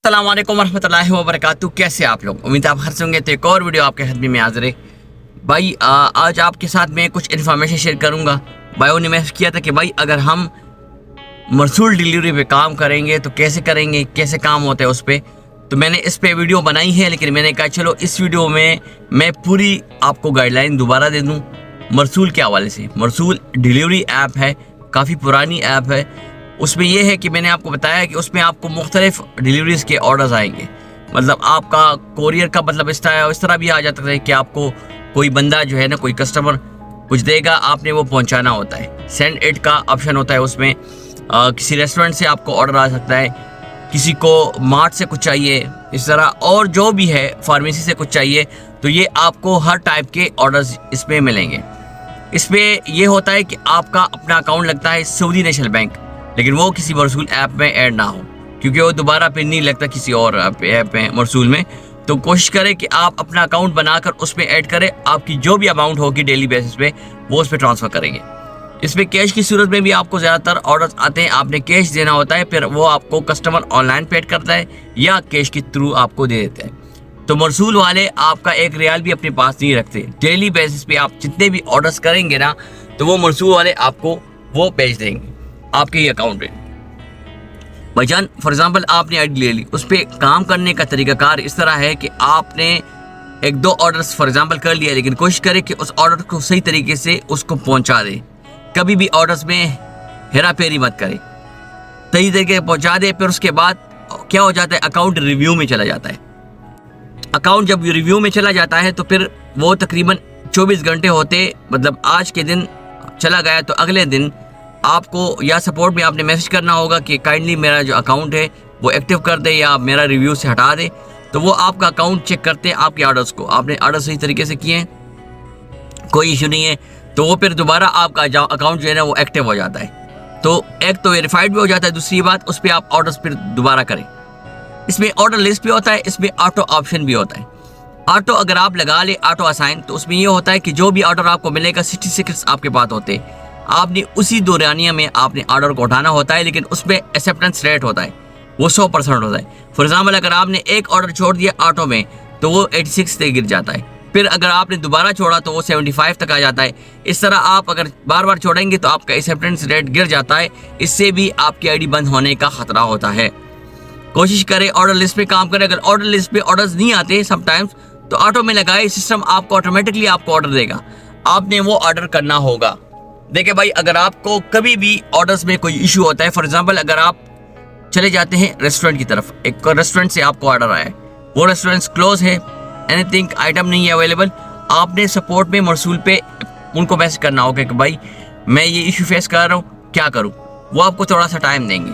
अस्सलाम वालेकुम रहमतुल्लाहि व बरकातहू। कैसे आप लोग? उम्मीद आप हर से होंगे। तो एक और वीडियो आपके हाथ में हाजिर है भाई। आज आपके साथ मैं कुछ इन्फॉर्मेशन शेयर करूंगा। भाइयों ने मैसेज किया था कि भाई अगर हम मरसूल डिलीवरी पे काम करेंगे तो कैसे करेंगे, कैसे काम होता है उस पर। तो मैंने इस पे वीडियो बनाई है, लेकिन मैंने कहा चलो इस वीडियो में मैं पूरी आपको गाइडलाइन दोबारा दे दूँ मरसूल के हवाले से। मरसूल डिलीवरी ऐप है, काफ़ी पुरानी ऐप है। उसमें यह है कि मैंने आपको बताया कि उसमें आपको मुख्तलिफ डिलीवरीज़ के ऑर्डर्स आएंगे। मतलब आपका कोरियर का मतलब इस तरह भी आ जाता है कि आपको कोई बंदा जो है ना, कोई कस्टमर कुछ देगा, आपने वो पहुंचाना होता है। सेंड इट का ऑप्शन होता है उसमें। किसी रेस्टोरेंट से आपको ऑर्डर आ सकता है, किसी को मार्ट से कुछ चाहिए, इस तरह और जो भी है, फार्मेसी से कुछ चाहिए, तो ये आपको हर टाइप के ऑर्डर्स इसमें मिलेंगे। इसमें यह होता है कि आपका अपना अकाउंट लगता है सऊदी नेशनल बैंक, लेकिन वो किसी मरसूल ऐप में ऐड ना हो, क्योंकि वो दोबारा पे नहीं लगता किसी और ऐप में मरसूल में। तो कोशिश करें कि आप अपना अकाउंट बनाकर उसमें ऐड करें। आपकी जो भी अमाउंट होगी डेली बेसिस पे वो उस पर ट्रांसफ़र करेंगे। इसमें कैश की सूरत में भी आपको ज़्यादातर ऑर्डर्स आते हैं, आपने कैश देना होता है, फिर वो आपको कस्टमर ऑनलाइन पेड करता है या कैश के थ्रू आपको दे देता है। तो मरसूल वाले आपका एक रियाल भी अपने पास नहीं रखते। डेली बेसिस पे आप जितने भी ऑर्डर्स करेंगे ना, तो वो मरसूल वाले आपको वो भेज देंगे आपके ही अकाउंट पे। भाईजान फॉर एग्जांपल आपने आईडी ले ली, उस पर काम करने का तरीकाकार इस तरह है कि आपने एक दो ऑर्डर्स फॉर एग्जांपल कर लिया, लेकिन कोशिश करें कि उस ऑर्डर को सही तरीके से उसको पहुंचा दे। कभी भी ऑर्डर्स में हेरा फेरी मत करें, सही तरीके से पहुंचा दे। फिर उसके बाद क्या हो जाता है, अकाउंट रिव्यू में चला जाता है। अकाउंट जब रिव्यू में चला जाता है तो फिर वो तकरीबन 24 घंटे होते, मतलब आज के दिन चला गया तो अगले दिन आपको या सपोर्ट में आपने मैसेज करना होगा कि काइंडली मेरा जो अकाउंट है वो एक्टिव कर दे या मेरा रिव्यू से हटा दे। तो वो आपका अकाउंट चेक करते हैं, आपके ऑर्डर्स को, आपने ऑर्डर सही तरीके से किए हैं, कोई इशू नहीं है, तो वो फिर दोबारा आपका अकाउंट जो है ना वो एक्टिव हो जाता है। तो एक तो वेरीफाइड भी हो जाता है, दूसरी बात उस पर आप ऑर्डर्स फिर दोबारा करें। इसमें ऑर्डर लिस्ट भी होता है, इसमें ऑटो ऑप्शन भी होता है। ऑटो अगर आप लगा ले, ऑटो असाइन, तो उसमें ये होता है कि जो भी ऑर्डर आपको मिलेगा 66 आपके पास होते हैं, आपने उसी दौरानिया में आपने ऑर्डर को उठाना होता है, लेकिन उसमें एक्सेप्टेंस रेट होता है, वो 100% होता है। फॉर एग्जांपल अगर आपने एक ऑर्डर छोड़ दिया ऑटो में तो वो 86 तक गिर जाता है, फिर अगर आपने दोबारा छोड़ा तो वो 75 तक आ जाता है। इस तरह आप अगर बार बार छोड़ेंगे तो आपका एक्सेप्टेंस रेट गिर जाता है, इससे भी आपकी आईडी बंद होने का खतरा होता है। कोशिश करें ऑर्डर लिस्ट पे काम करें। अगर ऑर्डर लिस्ट पे ऑर्डर्स नहीं आते समटाइम्स, तो ऑटो में लगाए, सिस्टम आपको ऑटोमेटिकली आपको ऑर्डर देगा, आपने वो ऑर्डर करना होगा। देखिए भाई, अगर आपको कभी भी ऑर्डर्स में कोई इशू होता है, फॉर एग्जांपल अगर आप चले जाते हैं रेस्टोरेंट की तरफ, एक रेस्टोरेंट से आपको ऑर्डर आया है, वो रेस्टोरेंट क्लोज है, एनीथिंग आइटम नहीं है अवेलेबल, आपने सपोर्ट में मरसूल पे उनको मैसेज करना होगा कि भाई मैं ये इशू फेस कर रहा हूँ, क्या करूँ। वो आपको थोड़ा सा टाइम देंगे,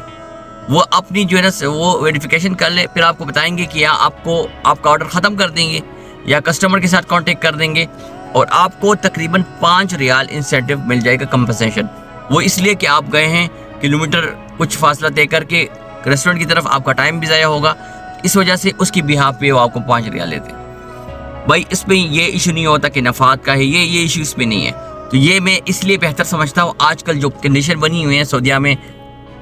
वो अपनी जो है ना वो वेरिफिकेशन कर ले, फिर आपको बताएंगे कि या आपको आपका ऑर्डर ख़त्म कर देंगे या कस्टमर के साथ कांटेक्ट कर देंगे, और आपको तकरीबन 5 रियाल इंसेंटिव मिल जाएगा कंपनसेशन। वो इसलिए कि आप गए हैं किलोमीटर कुछ फासला तय करके रेस्टोरेंट की तरफ, आपका टाइम भी ज़ाया होगा, इस वजह से उसकी बिहाफ पे वो आपको 5 रियाल लेते हैं। भाई इसमें ये इशू नहीं होता कि नफ़ात का है, ये इशू इसमें नहीं है। तो ये मैं इसलिए बेहतर समझता हूँ आजकल जो कंडीशन बनी हुई है सऊदीया में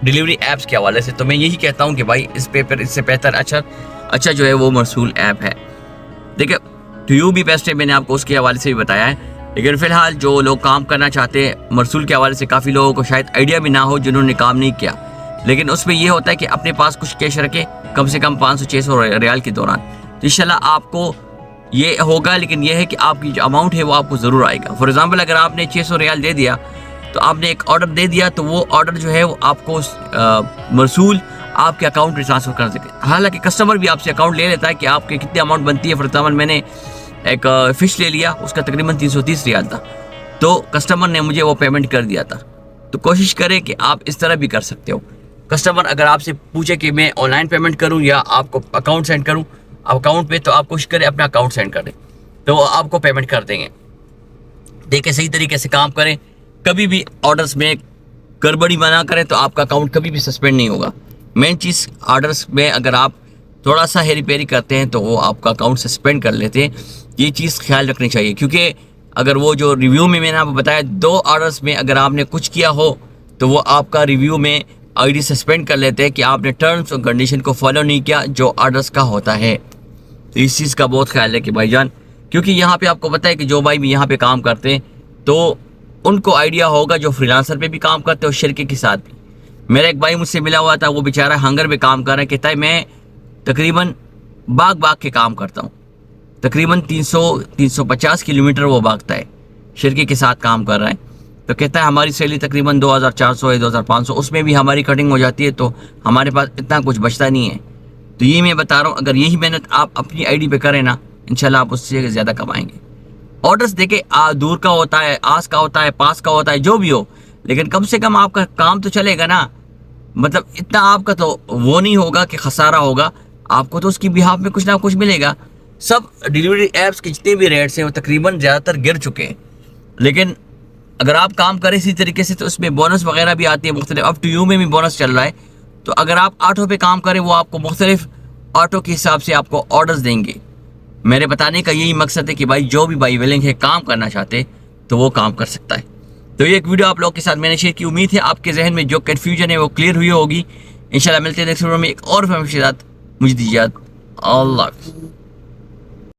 डिलीवरी ऐप्स के हवाले से, तो मैं यही कहता हूँ कि भाई इस पेपर इससे बेहतर अच्छा जो है वो मरसूल ऐप है। देखिए टू यू भी बेस्ट है, मैंने आपको उसके हवाले से भी बताया है। लेकिन फ़िलहाल जो लोग काम करना चाहते हैं मरसूल के हवाले से, काफ़ी लोगों को शायद आइडिया भी ना हो जिन्होंने काम नहीं किया, लेकिन उसमें यह होता है कि अपने पास कुछ कैश रखें, कम से कम 500-600 रियाल के दौरान, तो इंशाल्लाह आपको ये होगा। लेकिन यह है कि आपकी जो अमाउंट है वो आपको ज़रूर आएगा। फॉर एग्जांपल अगर आपने 600 रियाल दे दिया, तो आपने एक ऑर्डर दे दिया, तो वो ऑर्डर जो है वो आपको मरसूल आपके अकाउंट में ट्रांसफ़र कर सके। हालांकि कस्टमर भी आपसे अकाउंट ले लेता है कि आपके कितनी अमाउंट बनती है। फॉर एग्जांपल मैंने एक फ़िश ले लिया, उसका तकरीबन 330 रियाल था, तो कस्टमर ने मुझे वो पेमेंट कर दिया था। तो कोशिश करें कि आप इस तरह भी कर सकते हो। कस्टमर अगर आपसे पूछे कि मैं ऑनलाइन पेमेंट करूं या आपको अकाउंट सेंड करूं अकाउंट पे, तो आप कोशिश करें अपना अकाउंट सेंड कर दें, तो वो आपको पेमेंट कर देंगे। देखिए सही तरीके से काम करें, कभी भी ऑर्डर्स में गड़बड़ी ना करें, तो आपका अकाउंट कभी भी सस्पेंड नहीं होगा। मेन चीज़ ऑर्डर्स में अगर आप थोड़ा सा हेरी पेरी करते हैं तो वो आपका अकाउंट सस्पेंड कर लेते हैं। ये चीज़ ख्याल रखनी चाहिए, क्योंकि अगर वो जो रिव्यू में मैंने आपको बताया 2 ऑर्डर्स में अगर आपने कुछ किया हो तो वो आपका रिव्यू में آئی ڈی سسپینڈ کر لیتے ہیں کہ آپ نے ٹرمز اور کنڈیشن کو فالو نہیں کیا جو آرڈرز کا ہوتا ہے. تو اس چیز کا بہت خیال ہے کہ بھائی جان، کیونکہ یہاں پہ آپ کو پتہ ہے کہ جو بھائی بھی یہاں پہ کام کرتے ہیں تو ان کو آئیڈیا ہوگا، جو فری لانسر پہ بھی کام کرتے ہیں اور شرکے کے ساتھ بھی. میرا ایک بھائی مجھ سے ملا ہوا تھا، وہ بیچارہ ہنگر پہ کام کر رہا ہے. کہتا ہے میں تقریباً باغ کے کام کرتا ہوں، تقریباً 350 کلومیٹر وہ بھاگتا ہے، شرکے کے ساتھ کام کر رہا ہے. تو کہتا ہے ہماری سیلری تقریباً 2400 ہے، 2500، اس میں بھی ہماری کٹنگ ہو جاتی ہے تو ہمارے پاس اتنا کچھ بچتا نہیں ہے. تو یہ میں بتا رہا ہوں، اگر یہی محنت آپ اپنی آئی ڈی پہ کریں نا، انشاءاللہ آپ اس سے زیادہ کمائیں گے. آرڈرز دیکھیں دور کا ہوتا ہے، آس کا ہوتا ہے، پاس کا ہوتا ہے، جو بھی ہو، لیکن کم سے کم آپ کا کام تو چلے گا نا. مطلب اتنا آپ کا تو وہ نہیں ہوگا کہ خسارہ ہوگا، آپ کو تو اس کی بہاف میں کچھ نہ کچھ ملے گا. سب ڈیلیوری ایپس کے جتنے بھی ریٹس ہیں وہ تقریباً زیادہ تر گر چکے ہیں، لیکن اگر آپ کام کریں اسی طریقے سے تو اس میں بونس وغیرہ بھی آتی ہے مختلف. اب ٹو یو میں بھی بونس چل رہا ہے، تو اگر آپ آٹو پہ کام کریں وہ آپ کو مختلف آٹو کے حساب سے آپ کو آرڈرز دیں گے. میرے بتانے کا یہی مقصد ہے کہ بھائی جو بھی بھائی ویلنگ ہے کام کرنا چاہتے تو وہ کام کر سکتا ہے. تو یہ ایک ویڈیو آپ لوگ کے ساتھ میں نے شیئر کی، امید ہے آپ کے ذہن میں جو کنفیوژن ہے وہ کلیئر ہوئی ہوگی. انشاءاللہ ملتے ہیں نیکسٹ ویڈیو میں ایک اور انفارمیشن کے ساتھ. مجھے دیجیے اللہ حافظ.